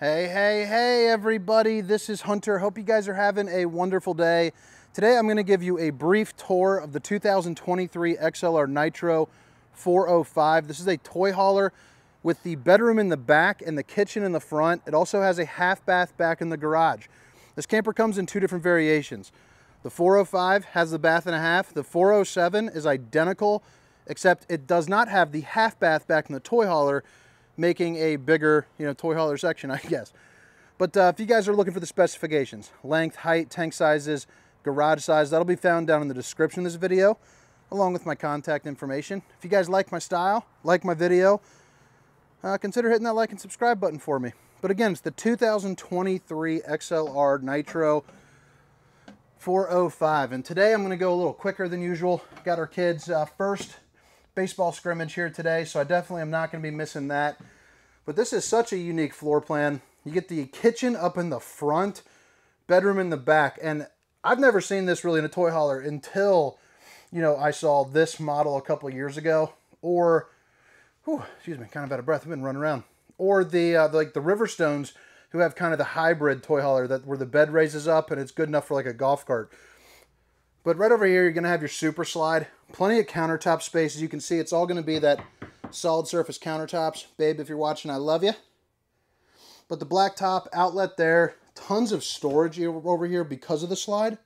Hey, everybody. This is Hunter. Hope you guys are having a wonderful day. Today, I'm going to give you a brief tour of the 2023 XLR Nitro 405. This is a toy hauler with the bedroom in the back and the kitchen in the front. It also has a half bath back in the garage. This camper comes in two different variations. The 405 has the bath and a half. The 407 is identical, except it does not have the half bath back in the toy hauler, making a bigger, toy hauler section, I guess. But if you guys are looking for the specifications, length, height, tank sizes, garage size, that'll be found down in the description of this video, along with my contact information. If you guys like my style, like my video, consider hitting that like and subscribe button for me. But again, it's the 2023 XLR Nitro 405. And today I'm going to go a little quicker than usual. Got our kids' first baseball scrimmage here today, so I definitely am not going to be missing that. But this is such a unique floor plan. You get the kitchen up in the front, bedroom in the back, and I've never seen this really in a toy hauler until, I saw this model a couple of years ago, or, excuse me, kind of out of breath, I've been running around, or the like the Riverstones, who have kind of the hybrid toy hauler where the bed raises up and it's good enough for like a golf cart. But right over here, you're going to have your super slide. Plenty of countertop space. As you can see, it's all going to be that solid surface countertops. Babe, if you're watching, I love you. But the blacktop outlet there, tons of storage over here because of the slide.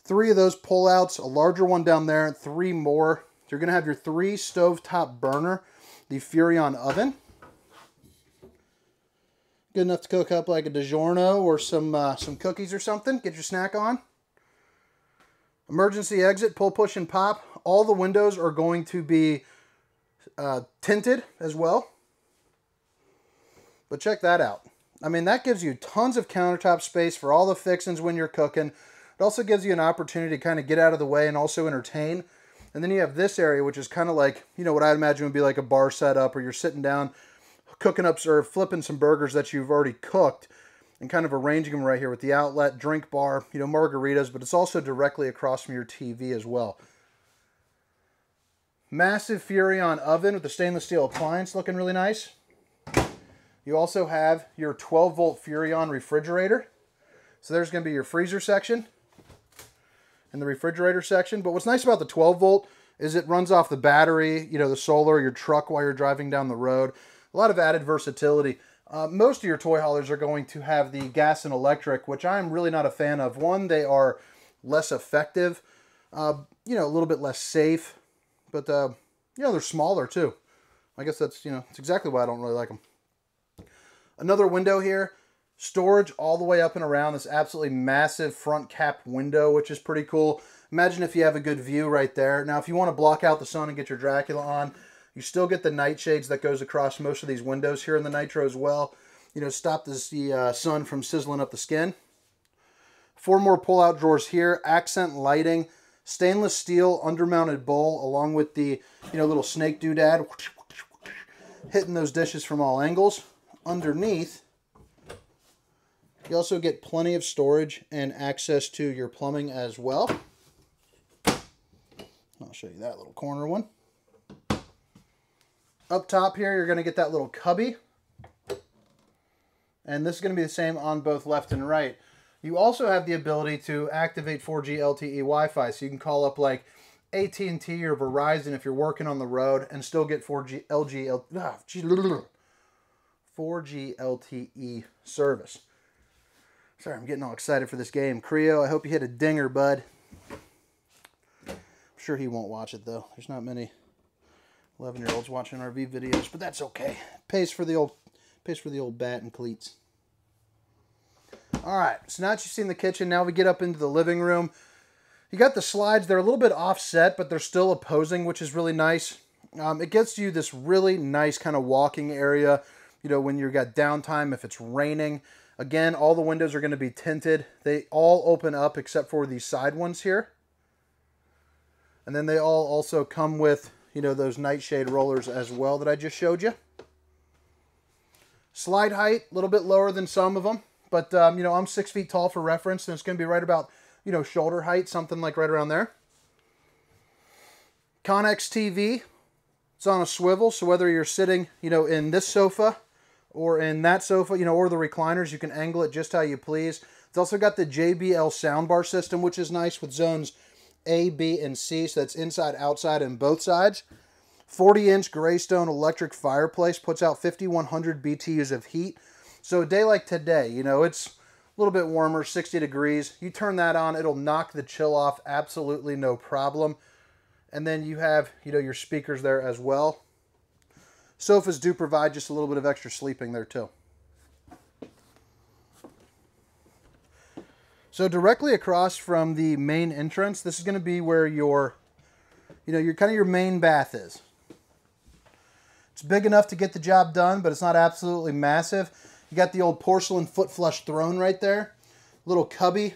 3 of those pull-outs, a larger one down there, and 3 more. You're going to have your 3 stovetop burner, the Furrion oven. Good enough to cook up like a DiGiorno or some cookies or something. Get your snack on. Emergency exit, pull, push, and pop. All the windows are going to be tinted as well. But check that out. I mean, that gives you tons of countertop space for all the fixings when you're cooking. It also gives you an opportunity to kind of get out of the way and also entertain. And then you have this area, which is kind of like, what I'd imagine would be like a bar setup, or you're sitting down cooking up or flipping some burgers that you've already cooked, and kind of arranging them right here with the outlet, drink bar, margaritas, but it's also directly across from your TV as well. Massive Furrion oven with the stainless steel appliance looking really nice. You also have your 12-volt Furrion refrigerator. So there's going to be your freezer section and the refrigerator section. But what's nice about the 12-volt is it runs off the battery, the solar, your truck while you're driving down the road. A lot of added versatility. Most of your toy haulers are going to have the gas and electric, which I'm really not a fan of. One, they are less effective, a little bit less safe, but, they're smaller too. I guess that's, it's exactly why I don't really like them. Another window here, storage all the way up and around this absolutely massive front cap window, which is pretty cool. Imagine if you have a good view right there. Now, if you want to block out the sun and get your Dracula on, you still get the nightshades that goes across most of these windows here in the Nitro as well. Stop the sun from sizzling up the skin. 4 more pull-out drawers here. Accent lighting. Stainless steel undermounted bowl along with the, little snake doodad. Hitting those dishes from all angles. Underneath, you also get plenty of storage and access to your plumbing as well. I'll show you that little corner one. Up top here, you're going to get that little cubby. And this is going to be the same on both left and right. You also have the ability to activate 4G LTE Wi-Fi. So you can call up like AT&T or Verizon if you're working on the road and still get 4G LTE service. Sorry, I'm getting all excited for this game. Creo, I hope you hit a dinger, bud. I'm sure he won't watch it, though. There's not many 11-year-olds watching RV videos, but that's okay. Pays for the old bat and cleats. All right, so now that you've seen the kitchen, now we get up into the living room. You got the slides. They're a little bit offset, but they're still opposing, which is really nice. It gets you this really nice kind of walking area, when you've got downtime, if it's raining. Again, all the windows are going to be tinted. They all open up except for these side ones here. And then they all also come with, those nightshade rollers as well that I just showed you. Slide height, a little bit lower than some of them. But, I'm 6 feet tall for reference, and it's going to be right about, shoulder height, something like right around there. Connex TV. It's on a swivel, so whether you're sitting, in this sofa or in that sofa, you know, or the recliners, you can angle it just how you please. It's also got the JBL soundbar system, which is nice, with zones A, B, and C, so that's inside, outside, and both sides. 40-inch Greystone electric fireplace puts out 5,100 BTUs of heat. So a day like today, you know, it's a little bit warmer, 60 degrees. You turn that on, it'll knock the chill off, absolutely no problem. And then you have, you know, your speakers there as well. Sofas do provide just a little bit of extra sleeping there too. So directly across from the main entrance, this is going to be where your, you know, your kind of your main bath is. It's big enough to get the job done, but it's not absolutely massive. You got the old porcelain foot flush throne right there, little cubby,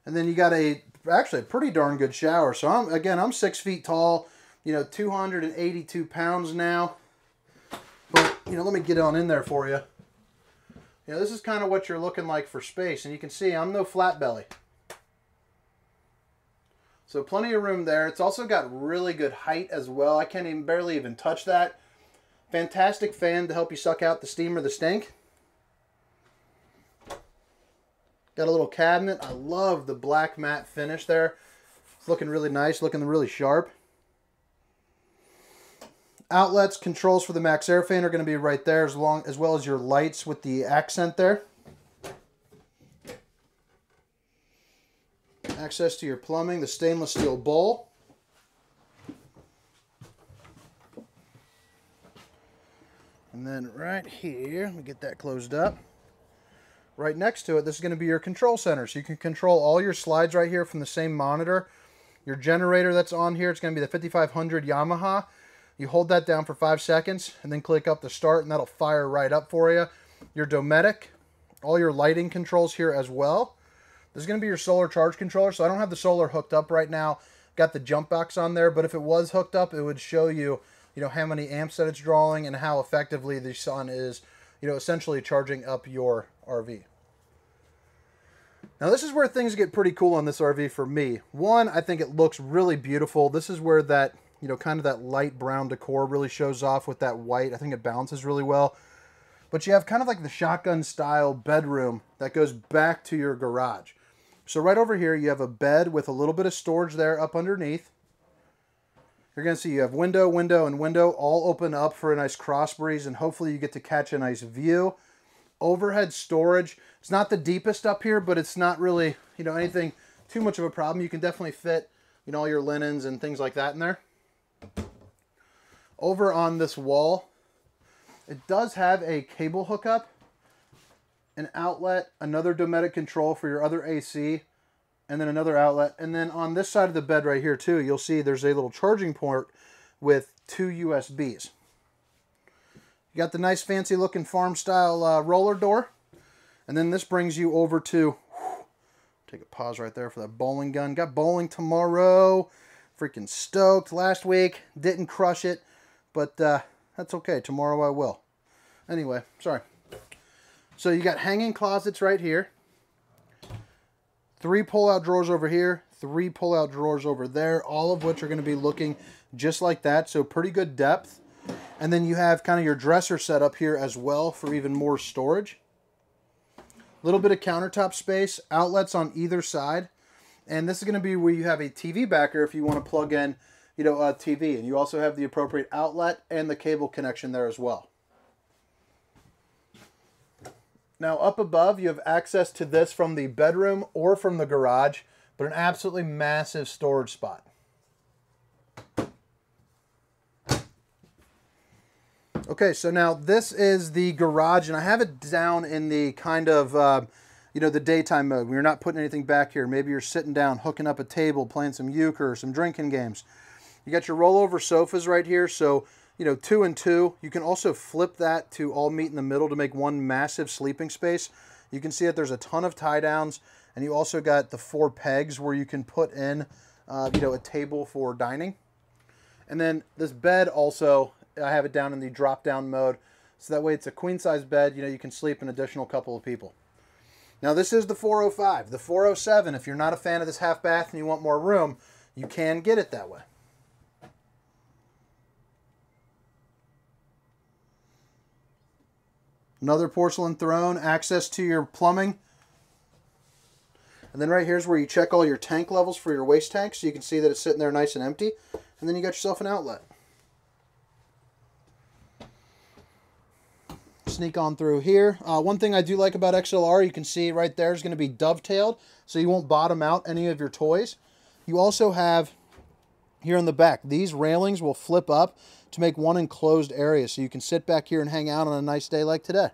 and then you got actually a pretty darn good shower. So I'm 6 feet tall, you know, 282 pounds now. But you know, let me get on in there for you. You know, this is kind of what you're looking like for space, and you can see I'm no flat belly. So plenty of room there. It's also got really good height as well. I can't barely even touch that. Fantastic fan to help you suck out the steam or the stink. Got a little cabinet. I love the black matte finish there. It's looking really nice, looking really sharp. Outlets, controls for the Max Air fan are going to be right there, as well as your lights with the accent there. Access to your plumbing, the stainless steel bowl. And then right here, let me get that closed up. Right next to it, this is going to be your control center. So you can control all your slides right here from the same monitor. Your generator that's on here, it's going to be the 5500 Yamaha. You hold that down for 5 seconds and then click up to start, and that'll fire right up for you. Your Dometic, all your lighting controls here as well. This is going to be your solar charge controller. So I don't have the solar hooked up right now. Got the jump box on there, but if it was hooked up, it would show you, you know, how many amps that it's drawing and how effectively the sun is, you know, essentially charging up your RV. Now this is where things get pretty cool on this RV for me. One, I think it looks really beautiful. This is where that, you know, kind of that light brown decor really shows off with that white. I think it balances really well. But you have kind of like the shotgun style bedroom that goes back to your garage. So right over here, you have a bed with a little bit of storage there up underneath. You're going to see you have window, window, and window all open up for a nice cross breeze, and hopefully you get to catch a nice view. Overhead storage. It's not the deepest up here, but it's not really, you know, anything too much of a problem. You can definitely fit, you know, all your linens and things like that in there. Over on this wall, it does have a cable hookup, an outlet, another Dometic control for your other AC, and then another outlet. And then on this side of the bed right here too, you'll see there's a little charging port with 2 USBs. You got the nice fancy looking farm style roller door. And then this brings you over to, take a pause right there for that bowling gun. Got bowling tomorrow. Freaking stoked. Last week, didn't crush it, but that's okay. Tomorrow I will. Anyway, sorry. So you got hanging closets right here. 3 pull-out drawers over here. 3 pull-out drawers over there. All of which are going to be looking just like that. So pretty good depth. And then you have kind of your dresser set up here as well for even more storage. A little bit of countertop space. Outlets on either side. And this is going to be where you have a TV backer if you want to plug in, you know, a TV. And you also have the appropriate outlet and the cable connection there as well. Now up above, you have access to this from the bedroom or from the garage, but an absolutely massive storage spot. Okay, so now this is the garage, and I have it down in the kind of, you know, the daytime mode. We're not putting anything back here. Maybe you're sitting down, hooking up a table, playing some euchre or some drinking games. You got your rollover sofas right here, so, you know, 2 and 2. You can also flip that to all meet in the middle to make one massive sleeping space. You can see that there's a ton of tie downs, and you also got the 4 pegs where you can put in, you know, a table for dining. And then this bed also, I have it down in the drop down mode, so that way it's a queen size bed. You know, you can sleep an additional couple of people. Now this is the 405. The 407, if you're not a fan of this half bath and you want more room, you can get it that way. Another porcelain throne, access to your plumbing. And then right here is where you check all your tank levels for your waste tank, so you can see that it's sitting there nice and empty. And then you got yourself an outlet. Sneak on through here. One thing I do like about XLR, you can see right there is going to be dovetailed, so you won't bottom out any of your toys. You also have here in the back, these railings will flip up to make one enclosed area, so you can sit back here and hang out on a nice day like today.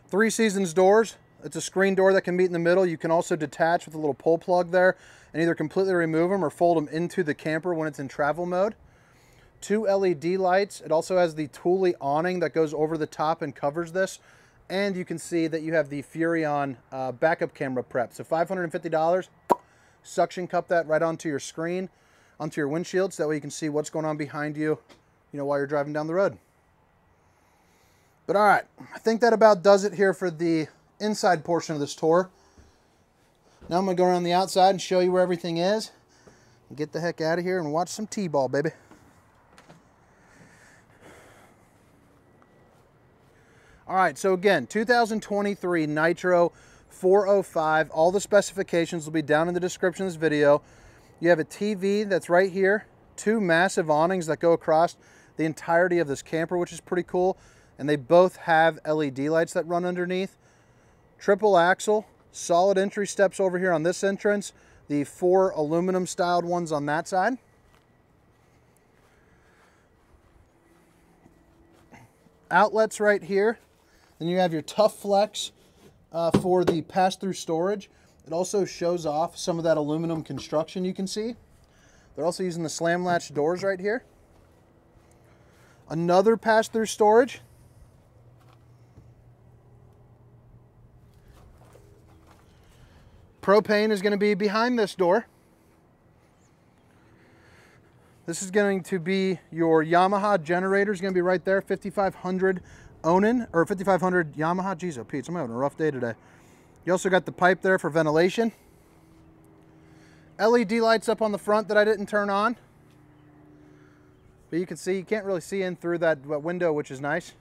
Three Seasons doors. It's a screen door that can meet in the middle. You can also detach with a little pull plug there and either completely remove them or fold them into the camper when it's in travel mode. 2 LED lights. It also has the Thule awning that goes over the top and covers this. And you can see that you have the Furrion backup camera prep. So $550, suction cup that right onto your screen, onto your windshield, so that way you can see what's going on behind you, while you're driving down the road. But all right, I think that about does it here for the inside portion of this tour. Now I'm going to go around the outside and show you where everything is. And get the heck out of here and watch some T-ball, baby. All right, so again, 2023 Nitro 405. All the specifications will be down in the description of this video. You have a TV that's right here, 2 massive awnings that go across the entirety of this camper, which is pretty cool. And they both have LED lights that run underneath. Triple axle, solid entry steps over here on this entrance. The 4 aluminum styled ones on that side. Outlets right here. Then you have your Tough Flex for the pass-through storage. It also shows off some of that aluminum construction you can see. They're also using the slam latch doors right here. Another pass-through storage. Propane is going to be behind this door. This is going to be your Yamaha generator. Is going to be right there, 5500 AWNING, or 5500 Yamaha. Jeez, oh Pete, I'm having a rough day today. You also got the pipe there for ventilation. LED lights up on the front that I didn't turn on. But you can see, you can't really see in through that window, which is nice.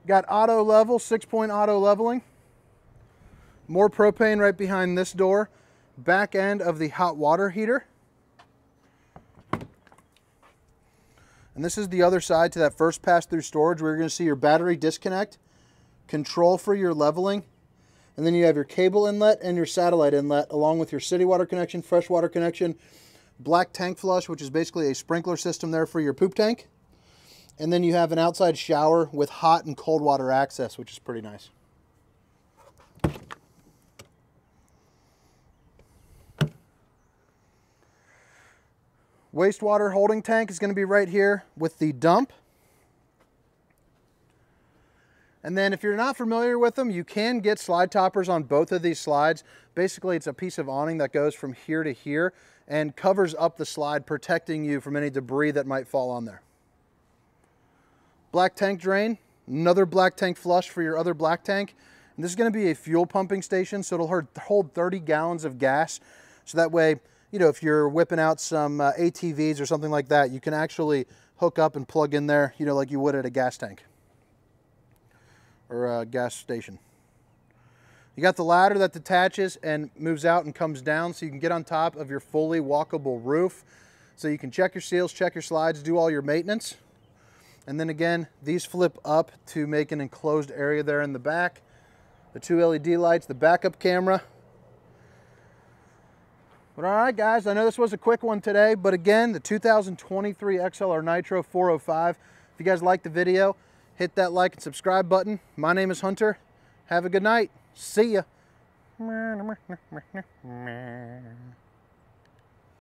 Got auto level, 6-point auto leveling. More propane right behind this door. Back end of the hot water heater. And this is the other side to that first pass-through storage where you're going to see your battery disconnect, control for your leveling, and then you have your cable inlet and your satellite inlet along with your city water connection, fresh water connection, black tank flush, which is basically a sprinkler system there for your poop tank. And then you have an outside shower with hot and cold water access, which is pretty nice. Wastewater holding tank is going to be right here with the dump. And then if you're not familiar with them, you can get slide toppers on both of these slides. Basically, it's a piece of awning that goes from here to here and covers up the slide, protecting you from any debris that might fall on there. Black tank drain, another black tank flush for your other black tank. And this is going to be a fuel pumping station, so it'll hold 30 gallons of gas. So that way, if you're whipping out some ATVs or something like that, you can actually hook up and plug in there, like you would at a gas tank or a gas station. You got the ladder that detaches and moves out and comes down, so you can get on top of your fully walkable roof. So you can check your seals, check your slides, do all your maintenance. And then again, these flip up to make an enclosed area there in the back. The 2 LED lights, the backup camera. But all right, guys, I know this was a quick one today, but again, the 2023 XLR Nitro 405. If you guys liked the video, hit that like and subscribe button. My name is Hunter. Have a good night. See ya.